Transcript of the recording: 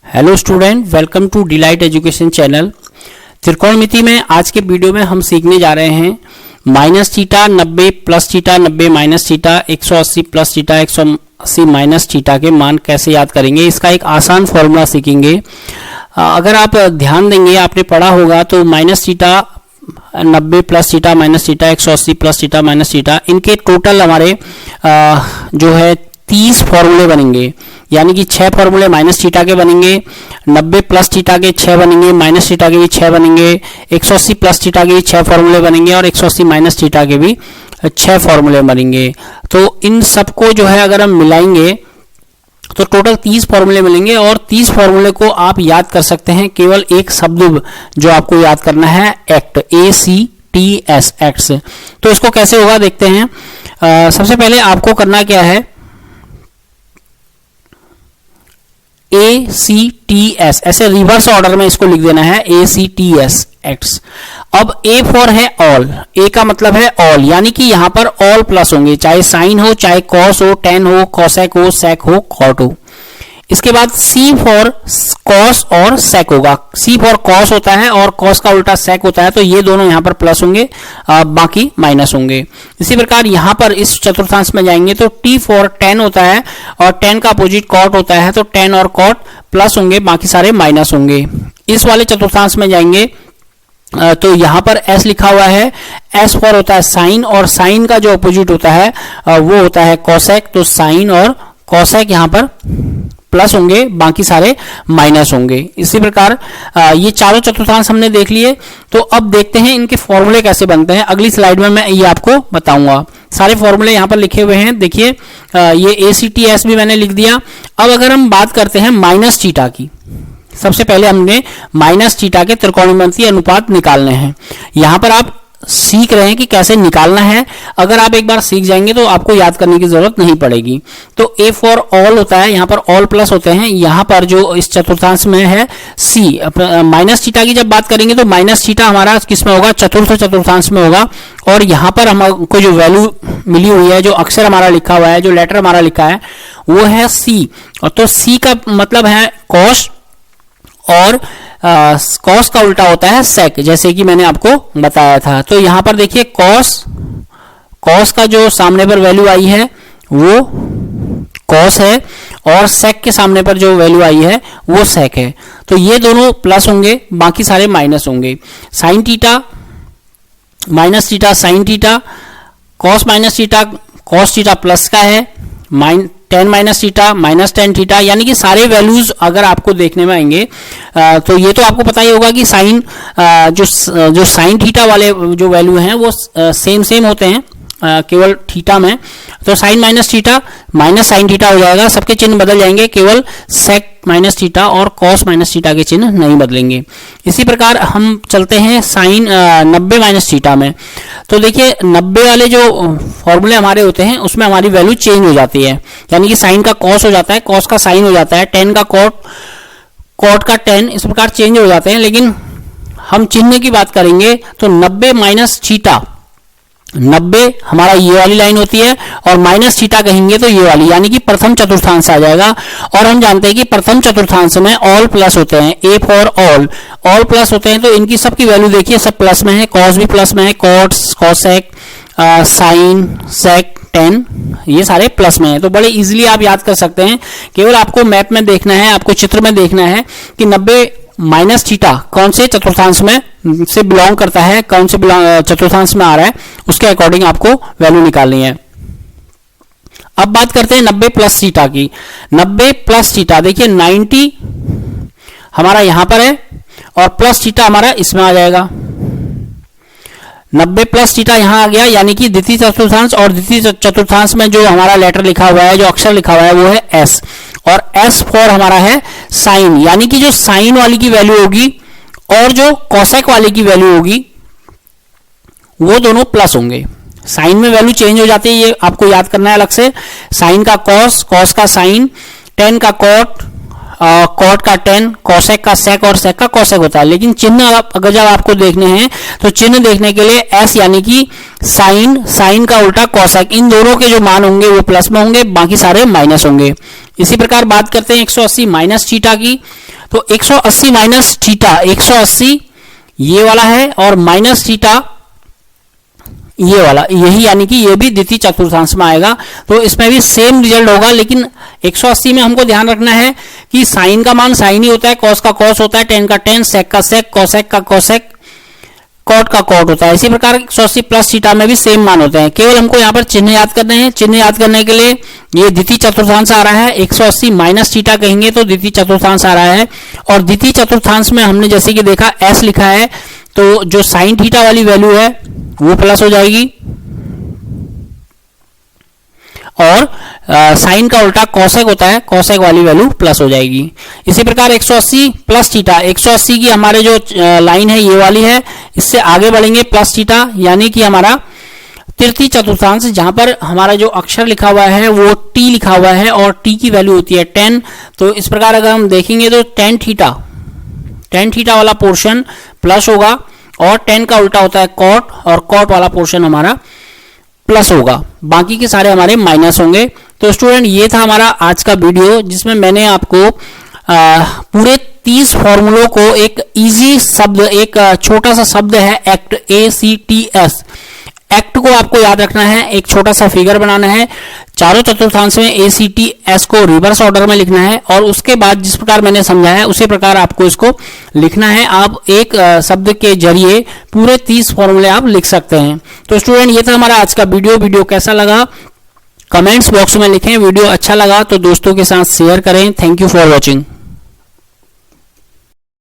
Hello student, welcome to delight education channel. त्रिकोणमिति में आज के वीडियो में हम सीखने जा रहे हैं minus theta 90 plus theta 90 minus theta 180 plus theta 180 minus theta के मान कैसे याद करेंगे। इसका एक आसान फॉर्मूला सीखेंगे। अगर आप ध्यान देंगे, आपने पढ़ा होगा तो minus theta 90 plus theta minus theta 180 plus theta minus theta, इनके टोटल हमारे जो है 30 फॉर्मूले बनेंगे। यानी कि 6 फॉर्मूले माइनस थीटा के बनेंगे, 90 प्लस थीटा के 6 बनेंगे, माइनस थीटा के भी 6 बनेंगे, 180 प्लस थीटा के भी 6 फॉर्मूले बनेंगे और 180 माइनस थीटा के भी 6 फॉर्मूले बनेंगे। तो इन सबको जो है अगर हम मिलाएंगे तो टोटल 30 फॉर्मूले मिलेंगे और 30 फॉर्मूले को आप याद कर सकते हैं केवल एक शब्द जो आपको याद करना है, एक्ट, ACTS, एक्ट्स। तो इसको कैसे होगा देखते हैं। सबसे पहले आपको करना क्या है, ACTS, ऐसे रिवर्स ऑर्डर में इसको लिख देना है, ACTS, एक्ट्स। अब A फॉर है ऑल, A का मतलब है ऑल, यानी कि यहां पर ऑल प्लस होंगे, चाहे साइन हो, चाहे कॉस हो, टेन हो, कॉसेक हो, सेक हो, कॉट हो। इसके बाद C फॉर कॉस और सेक होगा। C फॉर कॉस होता है और कॉस का उल्टा सेक होता है, तो ये दोनों यहां पर प्लस होंगे, बाकी माइनस होंगे। इसी प्रकार यहां पर इस चतुर्थांश में जाएंगे तो T फॉर टेन होता है और टेन का अपोजिट कॉट होता है, तो टेन और कॉट प्लस होंगे, बाकी सारे माइनस होंगे। इस वाले चतुर्थांश में जाएंगे तो यहां पर S लिखा हुआ है, S फॉर होता है साइन और साइन का जो अपोजिट होता है वो होता है कॉसेक, तो साइन और कॉसेक यहां पर प्लस होंगे, बाकी सारे माइनस होंगे। इसी प्रकार ये चारों चतुर्थांश हमने देख लिए। तो अब देखते हैं इनके फॉर्मूले कैसे बनते हैं। अगली स्लाइड में मैं ये आपको बताऊंगा। सारे फॉर्मूले यहाँ पर लिखे हुए हैं, देखिए ये ACTS भी मैंने लिख दिया। अब अगर हम बात करते हैं माइनस थीटा की, सबसे पहले हमने माइनस थीटा के त्रिकोणमितीय अनुपात निकालने हैं। यहाँ पर आप सीख रहे हैं कि कैसे निकालना है। अगर आप एक बार सीख जाएंगे तो आपको याद करने की जरूरत नहीं पड़ेगी। तो A फॉर ऑल होता है, यहाँ पर ऑल प्लस होते हैं। यहाँ पर जो इस चतुर्थांश में है C, माइनस थीटा की जब बात करेंगे तो माइनस थीटा हमारा किस में होगा, चतुर्थ चतुर्थांश में होगा। और यहाँ पर हमको जो वैल्यू मिली हुई है, जो अक्षर हमारा लिखा हुआ है, जो लेटर हमारा लिखा है वो है C। और तो C का मतलब है कॉस और कॉस का उल्टा होता है सेक, जैसे कि मैंने आपको बताया था। तो यहां पर देखिए कॉस का जो सामने पर वैल्यू आई है वो कॉस है और सेक के सामने पर जो वैल्यू आई है वो सेक है। तो ये दोनों प्लस होंगे, बाकी सारे माइनस होंगे। Sine theta minus theta sine theta, cos minus theta cos theta plus का है, ten minus theta minus tan theta, यानी कि सारे वैल्यूज अगर आपको देखने में आएंगे तो ये तो आपको पता ही होगा कि साइन जो साइन थीटा वाले जो वैल्यू हैं वो सेम होते हैं केवल थीटा में। तो sine minus theta minus sine theta हो जाएगा, सबके चिन्ह बदल जाएंगे, केवल सेक माइनस थीटा और कॉस माइनस थीटा के चिन्ह नहीं बदलेंगे। इसी प्रकार हम चलते हैं साइन 90 माइनस थीटा में। तो देखिए 90 वाले जो फॉर्मूले हमारे होते हैं उसमें हमारी वैल्यू चेंज हो जाती है, यानी कि साइन का कॉस हो जाता है, कॉस का साइन हो जाता है, टेन का कॉट का टेन, इस प्रकार चेंज हो जाते हैं। लेकिन हम चिन्ह की बात करेंगे तो 90 माइनस थीटा, 90 हमारा ये वाली लाइन होती है और माइनस थीटा कहेंगे तो ये वाली, यानी कि प्रथम चतुर्थांश आ जाएगा। और हम जानते हैं कि प्रथम चतुर्थांश में ऑल प्लस होते हैं, A फॉर ऑल प्लस होते हैं। तो इनकी सबकी वैल्यू देखिए सब प्लस में है, कॉस भी प्लस में है, कॉट्स, कॉसेक, साइन, सेक, टेन, ये सारे प्लस में है। तो बड़े इजीली आप याद कर सकते हैं। केवल आपको मैप में देखना है, आपको चित्र में देखना है कि 90 माइनस थीटा कौन से चतुर्थांश में से बिलोंग करता है, कौन से चतुर्थांश में आ रहा है, उसके अकॉर्डिंग आपको वैल्यू निकालनी है। अब बात करते हैं 90 प्लस थीटा की। 90 प्लस थीटा, देखिए 90 हमारा यहां पर है और प्लस थीटा हमारा इसमें आ जाएगा। 90 प्लस थीटा यहां आ गया, यानी कि द्वितीय चतुर्थांश, और द्वितीय चतुर्थांश में जो हमारा लेटर लिखा हुआ है, जो अक्षर लिखा हुआ है वो है S, और S फॉर हमारा है साइन, यानी कि जो साइन वाली की वैल्यू होगी और जो कॉसेक वाले की वैल्यू होगी वो दोनों प्लस होंगे। साइन में वैल्यू चेंज हो जाती है, ये आपको याद करना है अलग से। साइन का कॉस, कॉस का साइन, टेन का कॉट, कॉट का टेन, कॉसेक का सेक और सेक का कॉसेक होता है। लेकिन चिन्ह अगर जब आपको देखने हैं तो चिन्ह देखने के लिए S, यानी कि साइन का उल्टा कॉसेक, इन दोनों के जो मान होंगे वो प्लस में होंगे, बाकी सारे माइनस होंगे। इसी प्रकार बात करते हैं 180 माइनस थीटा की। तो 180 माइनस थीटा, 180 ये वाला है और माइनस थीटा ये वाला, यही यानी कि ये भी द्वितीय चतुर्थांश में आएगा। तो इसमें भी सेम रिजल्ट होगा, लेकिन 180 में हमको ध्यान रखना है कि साइन का मान साइन ही होता है, कॉस का कॉस होता है, टेन का टेन, सेक का सेक, कोसेक का कोसेक, कॉट का कॉट होता है। इसी प्रकार 180 प्लस थीटा में भी सेम मान होते हैं। केवल हमको यहाँ पर चिन्ह याद करने हैं। चिन्ह याद करने के लिए ये द्वितीय चतुर्थांश आ रहा है, 180 माइनस थीटा कहेंगे तो द्वितीय चतुर्थांश आ रहा है। और द्वितीय चतुर्थांश में हमने जैसे कि देखा एस लिखा है, तो जो साइन थीटा वाली वैल्यू है वो प्लस हो जाएगी और साइन का उल्टा कॉसेक होता है, कॉसेक वाली वैल्यू प्लस हो जाएगी। इसी प्रकार 180 प्लस थीटा, 180 की हमारे जो लाइन है ये वाली है, इससे आगे बढ़ेंगे प्लस थीटा, यानी कि हमारा तृतीय चतुर्थांश, जहां पर हमारा जो अक्षर लिखा हुआ है वो टी लिखा हुआ है और टी की वैल्यू होती है 10। तो इस प्रकार अगर हम देखेंगे तो टेन थीटा वाला पोर्शन प्लस होगा और 10 का उल्टा होता है कॉट, और कॉट वाला पोर्शन हमारा प्लस होगा, बाकी के सारे हमारे माइनस होंगे। तो स्टूडेंट ये था हमारा आज का वीडियो, जिसमें मैंने आपको पूरे 30 फॉर्मूलों को एक इजी शब्द, एक छोटा सा शब्द है एक्ट, ACTS, एक्ट को आपको याद रखना है, एक छोटा सा फिगर बनाना है, चारों चतुर्थांश में ACTS को रिवर्स ऑर्डर में लिखना है और उसके बाद जिस प्रकार मैंने समझाया उसी प्रकार आपको इसको लिखना है। आप एक शब्द के जरिए पूरे 30 फॉर्मूले आप लिख सकते हैं। तो स्टूडेंट ये था हमारा आज का वीडियो कैसा लगा कमेंट्स बॉक्स में लिखें। वीडियो अच्छा लगा तो दोस्तों के साथ शेयर करें। Thank you for watching.